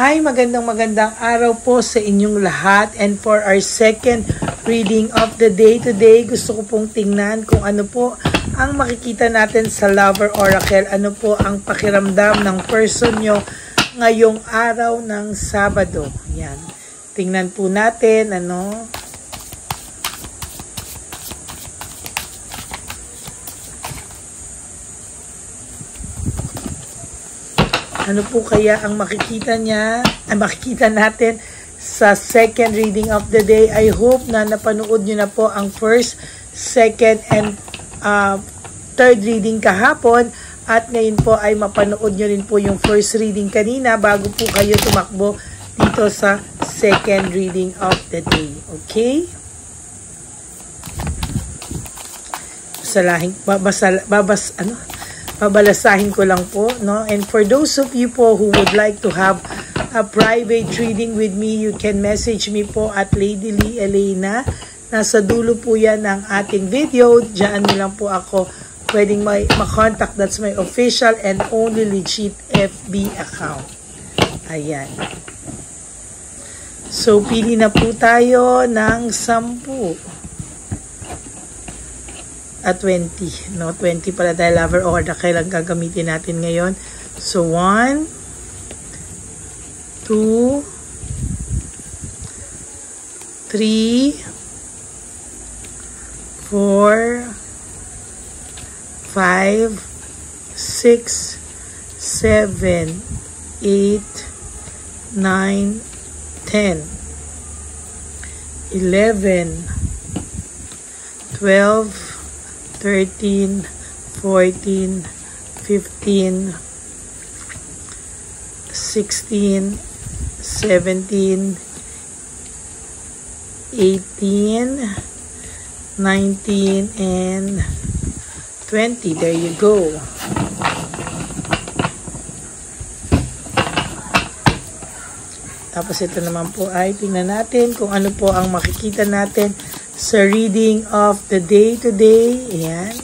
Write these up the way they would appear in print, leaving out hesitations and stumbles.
Hi, magandang araw po sa inyong lahat, and for our second reading of the day today, gusto ko pong tingnan kung ano po ang makikita natin sa Lover Oracle, ano po ang pakiramdam ng person nyo ngayong araw ng Sabado. Yan. Tingnan po natin, ano po kaya ang makikita natin sa second reading of the day. I hope na napanood nyo na po ang first, second, and third reading kahapon. At ngayon po ay mapanood nyo rin po yung first reading kanina bago po kayo tumakbo dito sa second reading of the day. Okay? Babalasahin ko lang po, no? And for those of you po who would like to have a private reading with me, you can message me po at Lady Lee Elena. Nasa dulo po yan ng ating video. Diyan nyo lang po ako pwedeng ma-contact. That's my official and only legit FB account. Ayan. So, pili na po tayo ng 10. At 20. No, 20 pala tayo, Lover Oracle ang gagamitin natin ngayon. So, 1, 2, 3, 4, 5, 6, 7, 8, 9, 10, 11, 12, 13, 14, 15, 16, 17, 18, 19, and 20. There you go. Tapos ito naman po ay tingnan natin kung ano po ang makikita natin sa reading of the day today. Ayan.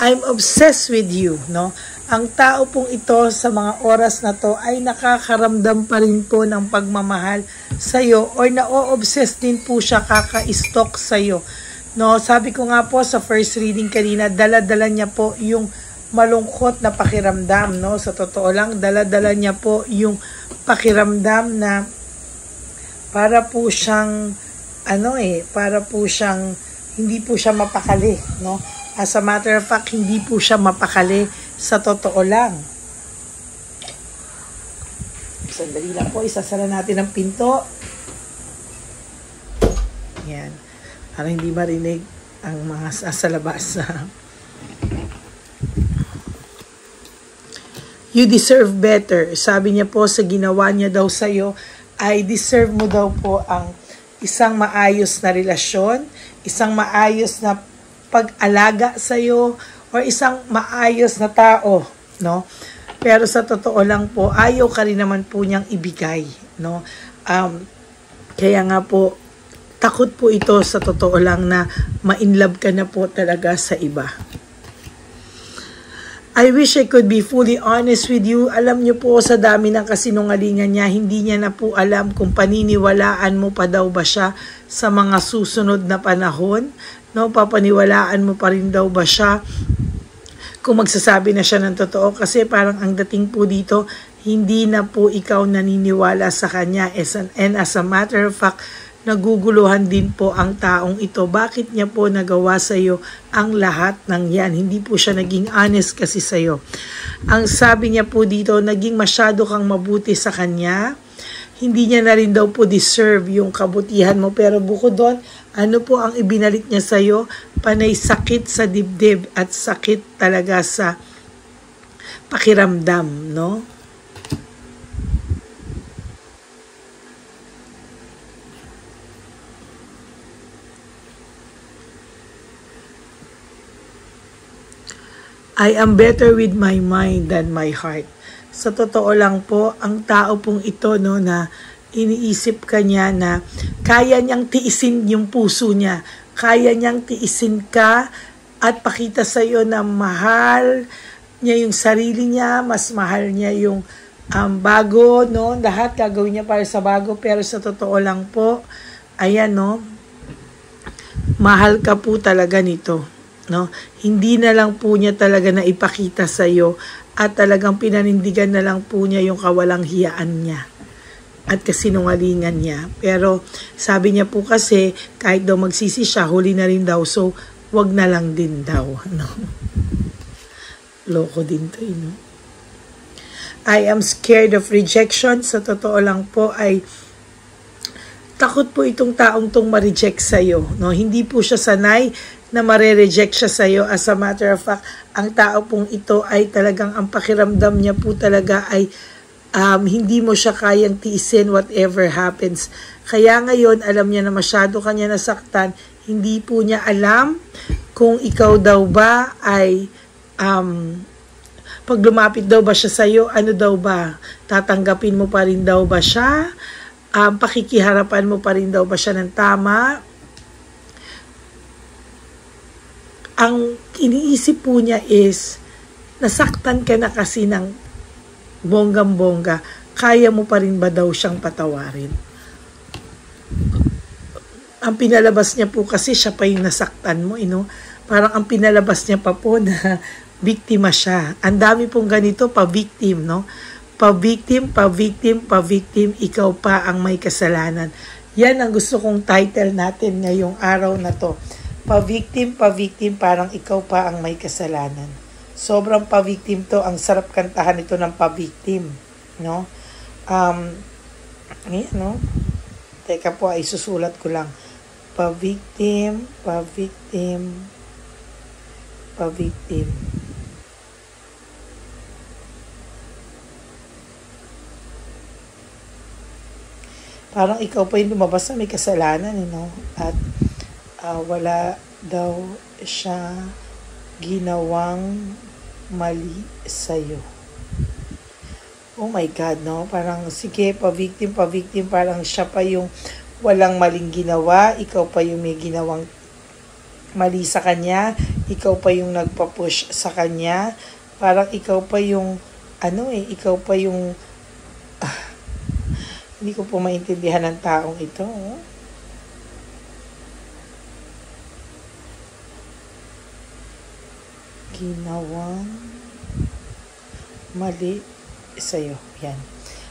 I'm obsessed with you, no? Ang tao pong ito sa mga oras na to ay nakakaramdam pa rin po ng pagmamahal sa iyo, or na-o-obsess din po siya, kaka-stalk sa iyo. No, sabi ko nga po sa first reading kanina, dala-dala niya po yung malungkot na pakiramdam, no? Sa totoo lang, dala-dala niya po yung pakiramdam na para po siyang hindi po siya mapakali, no? As a matter of fact, hindi po siya mapakali sa totoo lang. Sandali lang po, isasara natin ang pinto. Yan. Para hindi marinig ang mga sa labas. You deserve better. Sabi niya po sa ginawa niya daw sa'yo, ay deserve mo daw po ang isang maayos na relasyon, isang maayos na pag-alaga sa'yo, or isang maayos na tao, no? Pero sa totoo lang po, ayaw ka rin naman po niyang ibigay, no? Kaya nga po, takot po ito sa totoo lang na ma-inlove ka na po talaga sa iba. I wish I could be fully honest with you. Alam niyo po, sa dami ng kasinungalingan niya, hindi niya na po alam kung paniniwalaan mo pa daw ba siya sa mga susunod na panahon. No, papaniwalaan mo pa rin daw ba siya kung magsasabi na siya ng totoo? Kasi parang ang dating po dito, hindi na po ikaw naniniwala sa kanya. And as a matter of fact, naguguluhan din po ang taong ito. Bakit niya po nagawa sa iyo ang lahat ng yan? Hindi po siya naging honest kasi sa iyo. Ang sabi niya po dito, naging masyado kang mabuti sa kanya. Hindi niya na rin daw po deserve yung kabutihan mo. Pero bukod doon, ano po ang ibinalik niya sa iyo? Panay sakit sa dibdib at sakit talaga sa pakiramdam, no? I am better with my mind than my heart. Sa totoo lang po, ang tao pong ito, no, na iniisip ka niya na kaya niyang tiisin yung puso niya. Kaya niyang tiisin ka at pakita sa iyo na mahal niya yung sarili niya, mas mahal niya yung bago, no? Lahat gagawin niya para sa bago, pero sa totoo lang po, ayan, no? Mahal ka po talaga nito, no? Hindi na lang po niya talaga na ipakita sa iyo at talagang pinanindigan na lang po niya yung kawalang hiyaan niya at kasinungalingan niya. Pero sabi niya po kasi kahit daw magsisi siya, huli na rin daw, so wag na lang din daw, no? Loko din to, no? I am scared of rejection. Sa totoo lang po ay takot po itong taong tong ma-reject sa'yo, no? Hindi po siya sanay na mare-reject siya sa'yo. As a matter of fact, ang tao pong ito ay talagang ang pakiramdam niya po talaga ay hindi mo siya kayang tiisin whatever happens. Kaya ngayon, alam niya na masyado kanya nasaktan. Hindi po niya alam kung ikaw daw ba ay pag lumapit daw ba siya sa'yo, ano daw ba? Tatanggapin mo pa rin daw ba siya? Pakikiharapan mo pa rin daw ba siya ng tama? Ang iniisip po niya is, nasaktan ka na kasi ng bonggang-bongga, kaya mo pa rin ba daw siyang patawarin? Ang pinalabas niya po kasi siya pa yung nasaktan mo, parang ang pinalabas niya pa po na biktima siya. Ang dami pong ganito, pa-victim, no? Pa-victim, pa-victim, pa-victim, ikaw pa ang may kasalanan. Yan ang gusto kong title natin ngayong araw na to. Pa-victim, pa-victim, parang ikaw pa ang may kasalanan. Sobrang pa-victim to, ang sarap kantahan ito ng pa-victim, no? No? Teka po, ay susulat ko lang. Pa-victim, pa-victim, pa-victim. Parang ikaw pa yung lumabas na may kasalanan, At wala daw siya ginawang mali sa'yo. Oh my God, no? Parang, sige, pa-victim, parang siya pa yung walang maling ginawa, ikaw pa yung may ginawang mali sa kanya, ikaw pa yung nagpa-push sa kanya, parang ikaw pa yung, ikaw pa yung, hindi ko po maintindihan ng taong ito, ginawang mali sa'yo. Yan.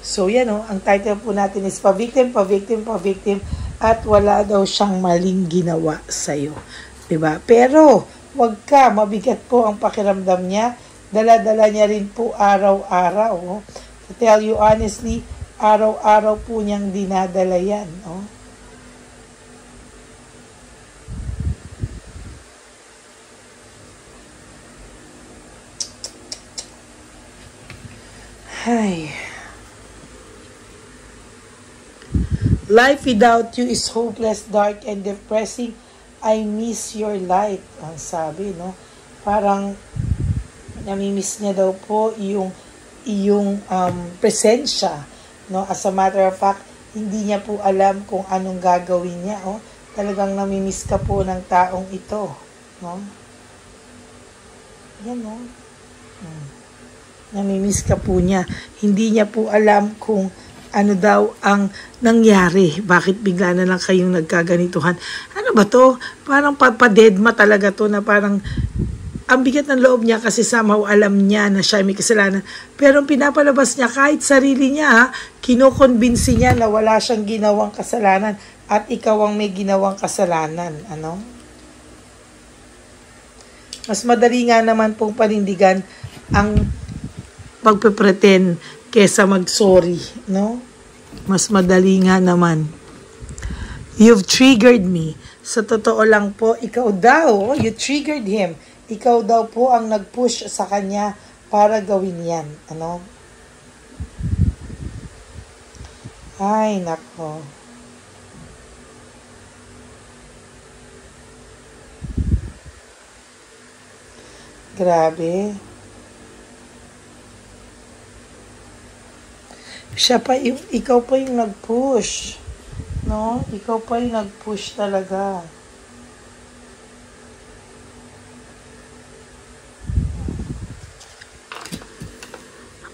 So, yan ang title po natin is pa-victim, pa-victim, pa-victim, at wala daw siyang maling ginawa sa'yo. Diba? Pero, wag ka, mabigat po ang pakiramdam niya. Dala-dala niya rin po araw-araw. To tell you honestly, araw-araw po niyang dinadala yan. Hi. Life without you is hopeless, dark, and depressing. I miss your light. Ang sabi, Parang namimiss niya daw po iyong presensya. As a matter of fact, hindi niya po alam kung anong gagawin niya. Talagang namimiss ka po ng taong ito. Yan, namimiss ka po niya. Hindi niya po alam kung ano daw ang nangyari. Bakit bigla na lang kayong nagkaganituhan? Ano ba to? Parang papadedma talaga to na parang ang bigat ng loob niya kasi somehow alam niya na siya may kasalanan. Pero ang pinapalabas niya kahit sarili niya, kinokonbinsi niya na wala siyang ginawang kasalanan at ikaw ang may ginawang kasalanan. Mas madali nga naman pong panindigan ang pagpe-pretend kesa mag-sorry, Mas madali nga naman. You've triggered me. Sa totoo lang po, ikaw daw, you triggered him. Ikaw daw po ang nag-push sa kanya para gawin yan. Ay, nako. Grabe. Ikaw pa yung nag-push. Ikaw pa yung nag-push talaga.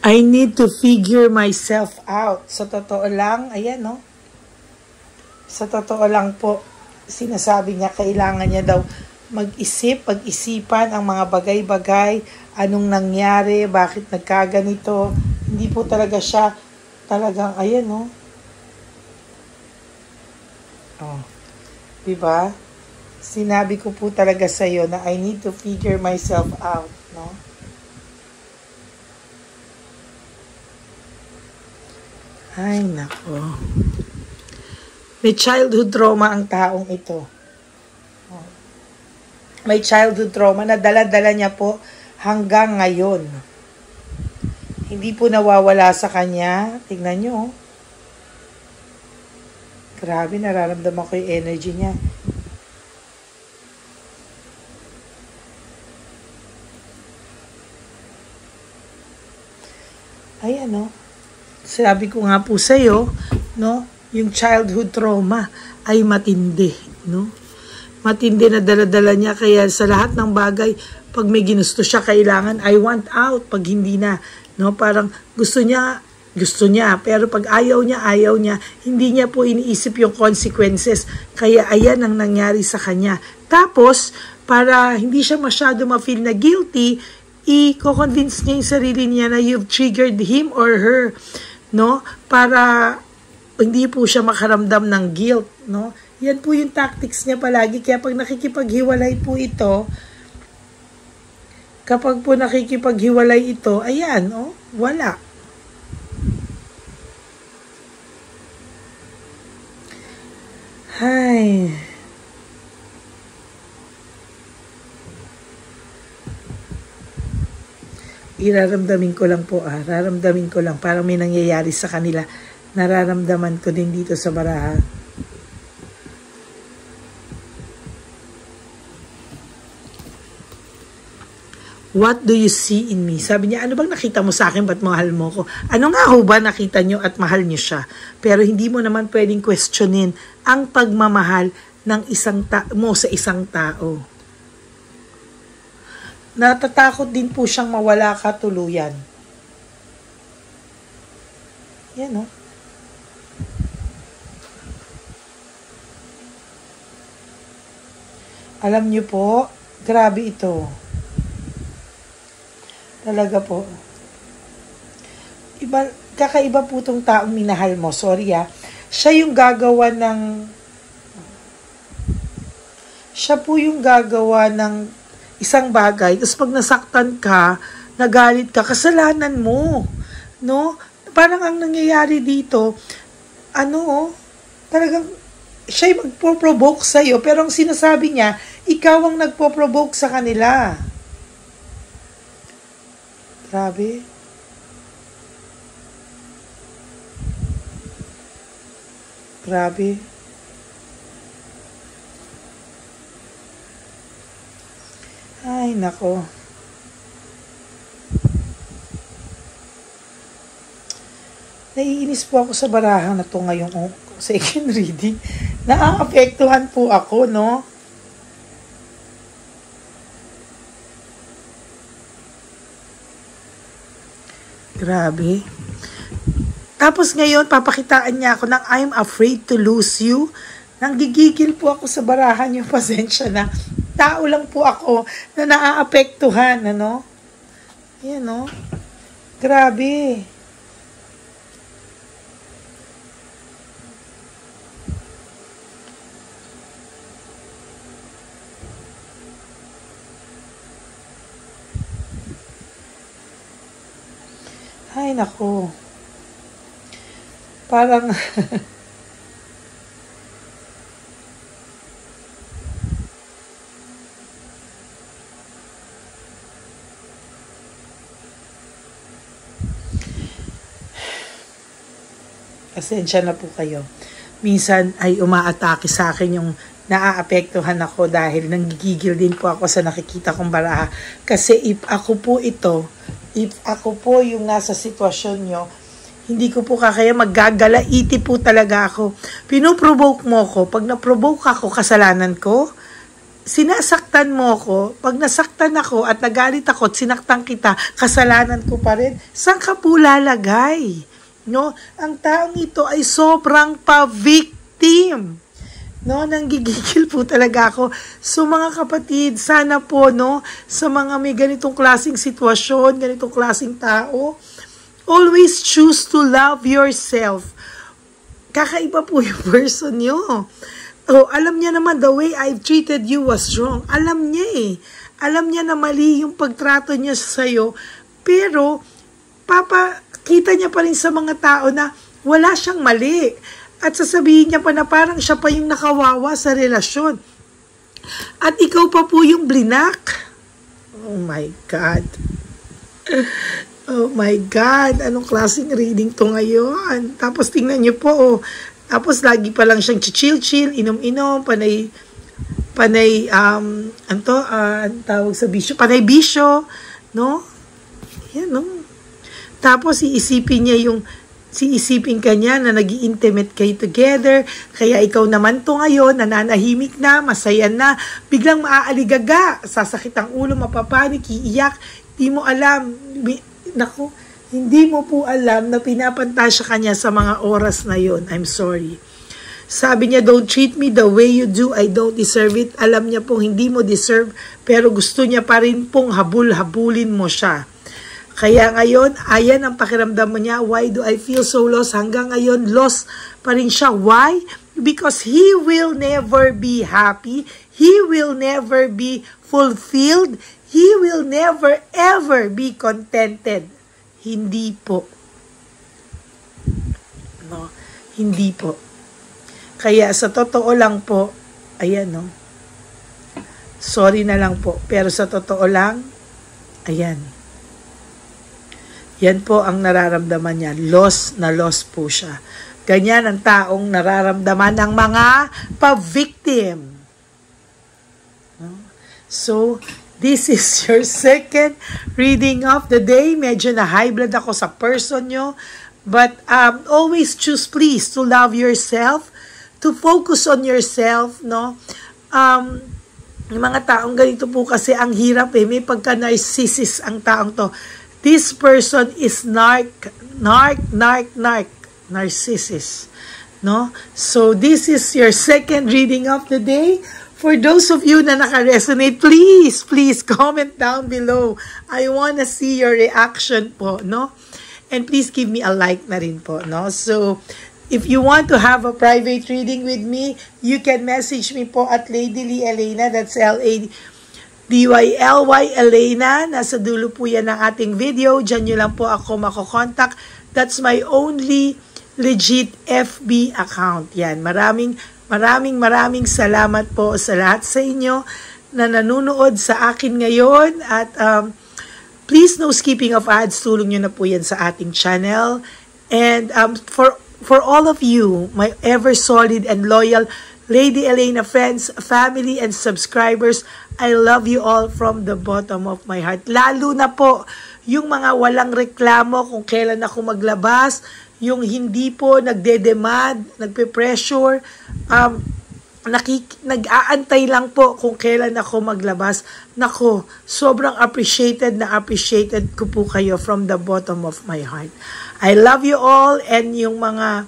I need to figure myself out. Sa totoo lang, ayan no. Sa totoo lang po, sinasabi niya, kailangan niya daw mag-isip, pag-isipan ang mga bagay-bagay, anong nangyari, bakit nagkaganito. Hindi po talaga siya talagang, ayan no. Oh, diba? Sinabi ko po talaga sa iyo na I need to figure myself out, no? Ay, nako. May childhood trauma ang taong ito. May childhood trauma na dala-dala niya po hanggang ngayon. Hindi po nawawala sa kanya. Tingnan nyo. Grabe, nararamdaman ko yung energy niya. Ayan, no? Sabi ko nga po sa'yo, no? Yung childhood trauma ay matindi, no? Matindi na dala-dala niya, kaya sa lahat ng bagay, pag may ginusto siya, kailangan, I want out. Pag hindi na, no? Parang gusto niya, pero pag ayaw niya, hindi niya po iniisip yung consequences. Kaya ayan ang nangyari sa kanya. Tapos, para hindi siya masyado ma-feel na guilty, i-convince niya yung sarili niya na you've triggered him or her, no? Para hindi po siya makaramdam ng guilt, no? Yan po yung tactics niya palagi. Kaya pag nakikipaghiwalay po ito, ayan, oh, wala. Hay. Iraramdamin ko lang po, raramdamin ko lang. Parang may nangyayari sa kanila. Nararamdaman ko din dito sa baraha. What do you see in me? Sabi niya, ano bang nakita mo sa akin? Ba't mahal mo ko? Ano nga ho ba nakita niyo at mahal niyo siya? Pero hindi mo naman pwedeng questionin ang pagmamahal ng mo sa isang tao. Natatakot din po siyang mawala ka tuluyan. Yan, no? Alam niyo po, grabe ito. Talaga po. Kakaiba po itong taong minahal mo. Sorry Siya po yung gagawa ng isang bagay. Tapos pag nasaktan ka, nagalit ka, kasalanan mo. No? Parang ang nangyayari dito, talagang siya yung magpo-provoke sa'yo. Pero ang sinasabi niya, ikaw ang nagpo-provoke sa kanila. Grabe. Grabe. Ay, nako. Naiinis po ako sa barahan na to ngayong second reading. Naaapektuhan po ako, no? Grabe. Tapos ngayon, papakitaan niya ako ng I'm afraid to lose you. Nanggigigil po ako sa barahan niyo. Pasensya na. Tao lang po ako na naaapektuhan, ano? Yan, no? Grabe. Ay, nako. Parang pasensya na po kayo. Minsan ay umaatake sa akin yung naaapektuhan ako dahil nanggigigil din po ako sa nakikita kong baraha. Kasi if ako po yung nasa sitwasyon nyo, hindi ko po kakaya, maggagalaiti po talaga ako. Pinoprovoke mo ko. Pag naprovoke ako, kasalanan ko. sinasaktan mo ko, pag nasaktan ako at nagalit ako at sinaktan kita, kasalanan ko pa rin, saan ka po lalagay? No? Ang taong ito ay sobrang pa-victim. No, nanggigigil po talaga ako. So mga kapatid, sana po no, sa mga may ganitong klaseng sitwasyon, ganitong klaseng tao, always choose to love yourself. Kakaiba po yung person nyo. Oh, alam niya naman the way I've treated you was wrong. Alam niya eh. Alam niya na mali yung pagtrato niya sa'yo. Pero, kita niya pa rin sa mga tao na wala siyang mali. At sasabihin niya pa na parang siya pa yung nakawawa sa relasyon. At ikaw pa po yung blinak. Oh my God. Oh my God. Anong klaseng reading to ngayon? Tapos tingnan niyo po, oh. Tapos lagi pa lang siyang chill-chill, inom-inom, panay tawag sa bisyo, panay bisyo, no? Yan, no? Tapos iisipin ka niya na nag-i-intimate kayo together, kaya ikaw naman to ngayon, nananahimik na, masaya na, biglang maaaligaga, sasakit ang ulo, mapapanik, iiyak, di mo alam, naku, hindi mo po alam na pinapantasya ka niya sa mga oras na yon. I'm sorry. Sabi niya, don't treat me the way you do. I don't deserve it. Alam niya pong hindi mo deserve, pero gusto niya pa rin pong habulin mo siya. Kaya ngayon, ayan ang pakiramdam mo niya. Why do I feel so lost? Hanggang ngayon, lost pa rin siya. Why? Because he will never be happy. He will never be fulfilled. He will never ever be contented. Hindi po. No, hindi po. Kaya sa totoo lang po, ayan no. Sorry na lang po, pero sa totoo lang, ayan. Yan po ang nararamdaman niya. Lost na lost po siya. Ganyan ang taong nararamdaman ng mga pa-victim. No? So, this is your second reading of the day. Medyo na high blood ako sa person nyo. But always choose please to love yourself, to focus on yourself. No? Yung mga taong ganito po kasi ang hirap eh. May pagka-narcissist ang taong to. This person is narcissist. No? So this is your second reading of the day. For those of you na naka-resonate, please comment down below. I wanna see your reaction po, no? And please give me a like na rin po, no? So, if you want to have a private reading with me, you can message me po at Lady Lee Elena. That's LADYLY Elena. Nasa dulo po yan ng ating video. Diyan nyo lang po ako makokontak. That's my only legit FB account. Yan, maraming salamat po sa lahat sa inyo na nanonood sa akin ngayon. At please no skipping of ads. Tulong nyo na po yan sa ating channel. And for all of you, my ever solid and loyal Lady Elena friends, family, and subscribers, I love you all from the bottom of my heart. Lalo na po yung mga walang reklamo kung kailan ako maglabas, yung hindi po nagde-demand, nagpe-pressure, nag-aantay lang po kung kailan ako maglabas. Nako, sobrang appreciated ko po kayo from the bottom of my heart. I love you all, and yung mga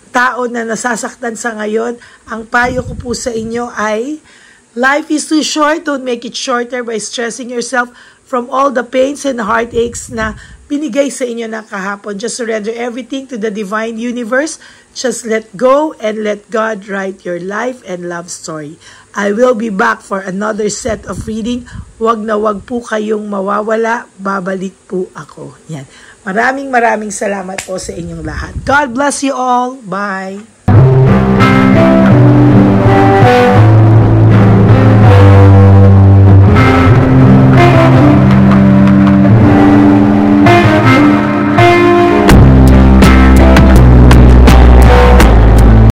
tao na nasasaktan sa ngayon, ang payo ko po sa inyo ay, life is too short, don't make it shorter by stressing yourself from all the pains and heartaches na binigay sa inyo na kahapon. Just surrender everything to the divine universe. Just let go and let God write your life and love story. I will be back for another set of reading. Wag na wag po kayong mawawala. Babalik po ako. Yan. Maraming salamat po sa inyong lahat. God bless you all. Bye.